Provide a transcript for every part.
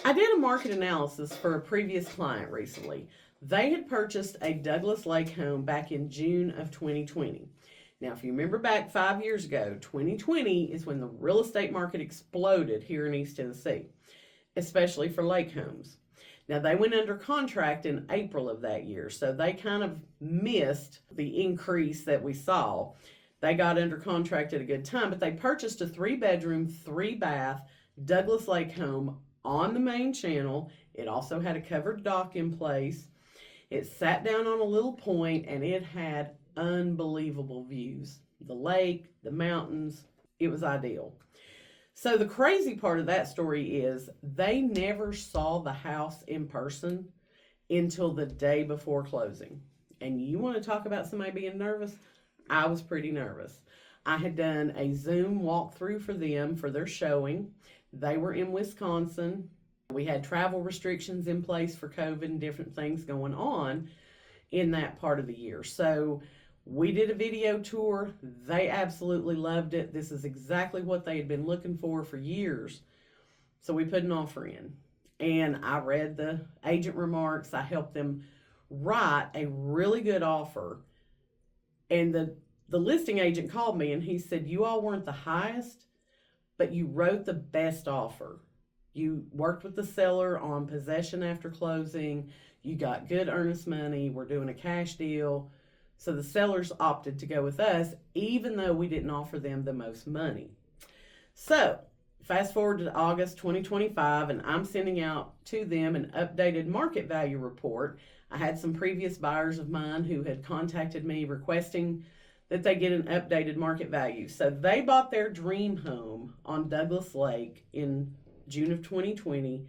I did a market analysis for a previous client recently. They had purchased a Douglas Lake home back in June of 2020. Now, if you remember back 5 years ago, 2020 is when the real estate market exploded here in East Tennessee, especially for lake homes. Now, they went under contract in April of that year, so they kind of missed the increase that we saw. They got under contract at a good time, but they purchased a 3 bedroom, 3 bath Douglas Lake home on the main channel. It also had a covered dock in place. It sat down on a little point and it had unbelievable views. The lake, the mountains, it was ideal. So the crazy part of that story is they never saw the house in person until the day before closing. And you want to talk about somebody being nervous? I was pretty nervous. I had done a Zoom walkthrough for them for their showing. They were in Wisconsin. We had travel restrictions in place for COVID and different things going on in that part of the year. So we did a video tour. They absolutely loved it. This is exactly what they had been looking for years. So we put an offer in. And I read the agent remarks. I helped them write a really good offer. And the listing agent called me and he said, "You all weren't the highest, but you wrote the best offer. You worked with the seller on possession after closing. You got good earnest money. We're doing a cash deal." So the sellers opted to go with us, even though we didn't offer them the most money. So fast forward to August 2025, and I'm sending out to them an updated market value report. I had some previous buyers of mine who had contacted me requesting that they get an updated market value. So they bought their dream home on Douglas Lake in June of 2020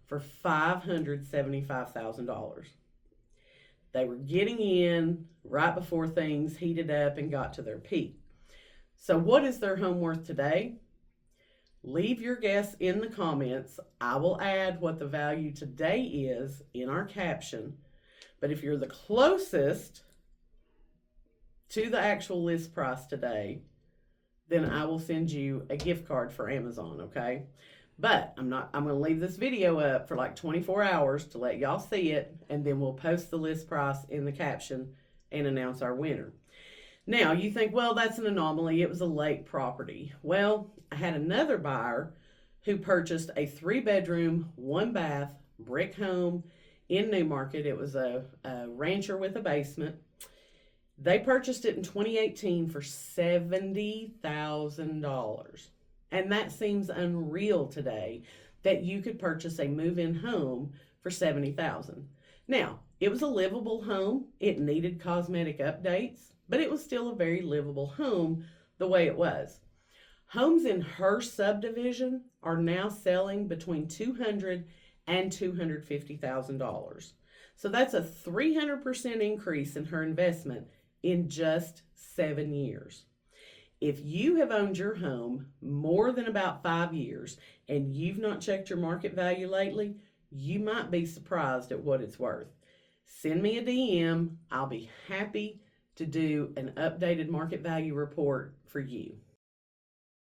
for $575,000. They were getting in right before things heated up and got to their peak. So what is their home worth today? Leave your guess in the comments. I will add what the value today is in our caption. But if you're the closest to the actual list price today, then I will send you a gift card for Amazon, okay? But I'm going to leave this video up for like 24 hours to let y'all see it, and then we'll post the list price in the caption and announce our winner. Now, you think, well, that's an anomaly. It was a lake property. Well, I had another buyer who purchased a 3 bedroom, 1 bath brick home in Newmarket. It was a rancher with a basement. They purchased it in 2018 for $70,000. And that seems unreal today that you could purchase a move-in home for $70,000. Now, it was a livable home. It needed cosmetic updates, but it was still a very livable home the way it was. Homes in her subdivision are now selling between $200,000 and $250,000. So that's a 300% increase in her investment in just 7 years. If you have owned your home more than about 5 years and you've not checked your market value lately, you might be surprised at what it's worth. Send me a DM. I'll be happy to do an updated market value report for you.